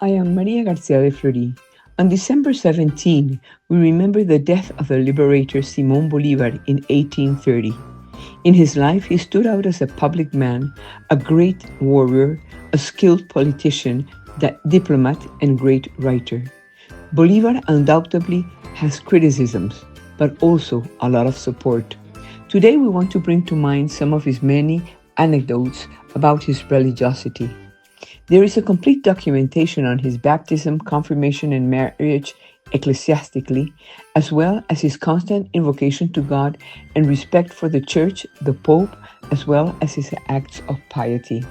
I am Maria Garcia de Flori. On December 17, we remember the death of the liberator Simón Bolívar in 1830. In his life, he stood out as a public man, a great warrior, a skilled politician, diplomat, and great writer. Bolívar undoubtedly has criticisms, but also a lot of support. Today, we want to bring to mind some of his many anecdotes about his religiosity. There is a complete documentation on his baptism, confirmation, and marriage ecclesiastically, as well as his constant invocation to God and respect for the Church, the Pope, as well as his acts of piety.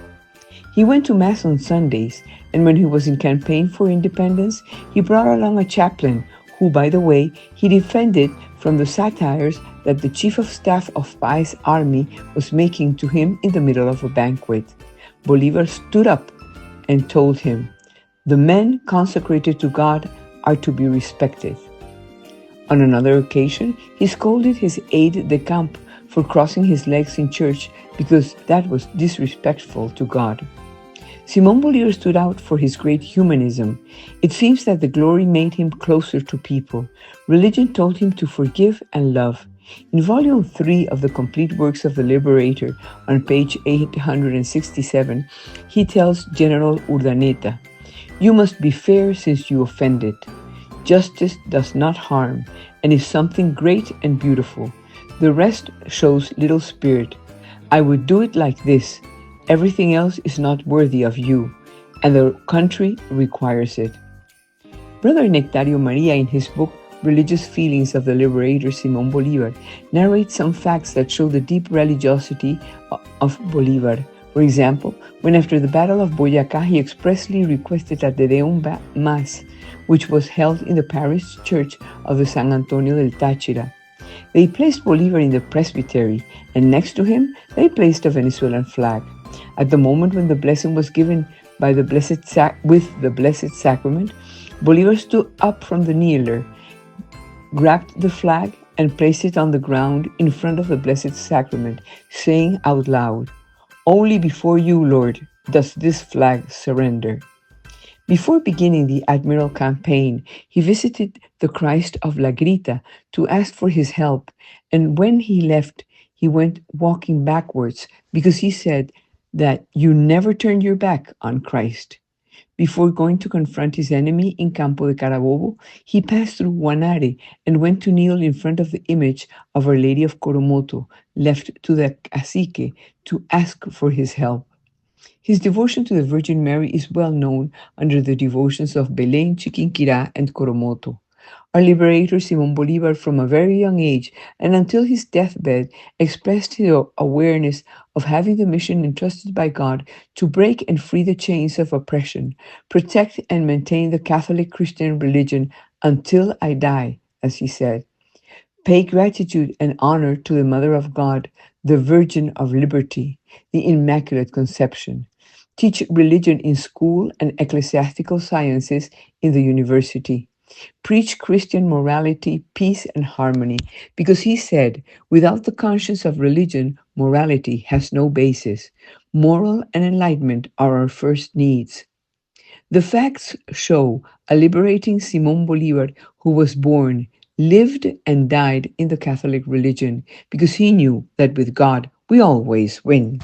He went to Mass on Sundays, and when he was in campaign for independence, he brought along a chaplain who, by the way, he defended from the satires that the Chief of Staff of Pai's army was making to him in the middle of a banquet. Bolívar stood up and told him, "The men consecrated to God are to be respected." On another occasion, he scolded his aide de camp for crossing his legs in church because that was disrespectful to God. Simón Bolívar stood out for his great humanism. It seems that the glory made him closer to people. Religion told him to forgive and love. In Volume 3 of the Complete Works of the Liberator, on page 867, he tells General Urdaneta, "You must be fair since you offended. Justice does not harm and is something great and beautiful. The rest shows little spirit. I would do it like this. Everything else is not worthy of you, and the country requires it." Brother Nectario Maria, in his book Religious Feelings of the Liberator Simón Bolívar, narrates some facts that show the deep religiosity of Bolívar. For example, when after the Battle of Boyacá, he expressly requested a Te Deum Mass, which was held in the parish church of the San Antonio del Táchira. They placed Bolívar in the presbytery, and next to him, they placed a Venezuelan flag. At the moment when the blessing was given by the with the Blessed Sacrament, Bolívar stood up from the kneeler, grabbed the flag, and placed it on the ground in front of the Blessed Sacrament, saying out loud, "Only before you, Lord, does this flag surrender." Before beginning the Admiral campaign, he visited the Christ of La Grita to ask for his help, and when he left, he went walking backwards because he said that you never turn your back on Christ. Before going to confront his enemy in Campo de Carabobo, he passed through Guanare and went to kneel in front of the image of Our Lady of Coromoto, left to the cacique, to ask for his help. His devotion to the Virgin Mary is well known under the devotions of Belén, Chiquinquirá, and Coromoto. Our liberator Simón Bolívar, from a very young age and until his deathbed, expressed his awareness of having the mission entrusted by God to break and free the chains of oppression, protect and maintain the Catholic Christian religion until I die, as he said. Pay gratitude and honor to the Mother of God, the Virgin of Liberty, the Immaculate Conception. Teach religion in school and ecclesiastical sciences in the university. Preach Christian morality, peace, and harmony, because he said, without the conscience of religion, morality has no basis. Moral and enlightenment are our first needs. The facts show a liberating Simón Bolívar who was born, lived, and died in the Catholic religion, because he knew that with God we always win.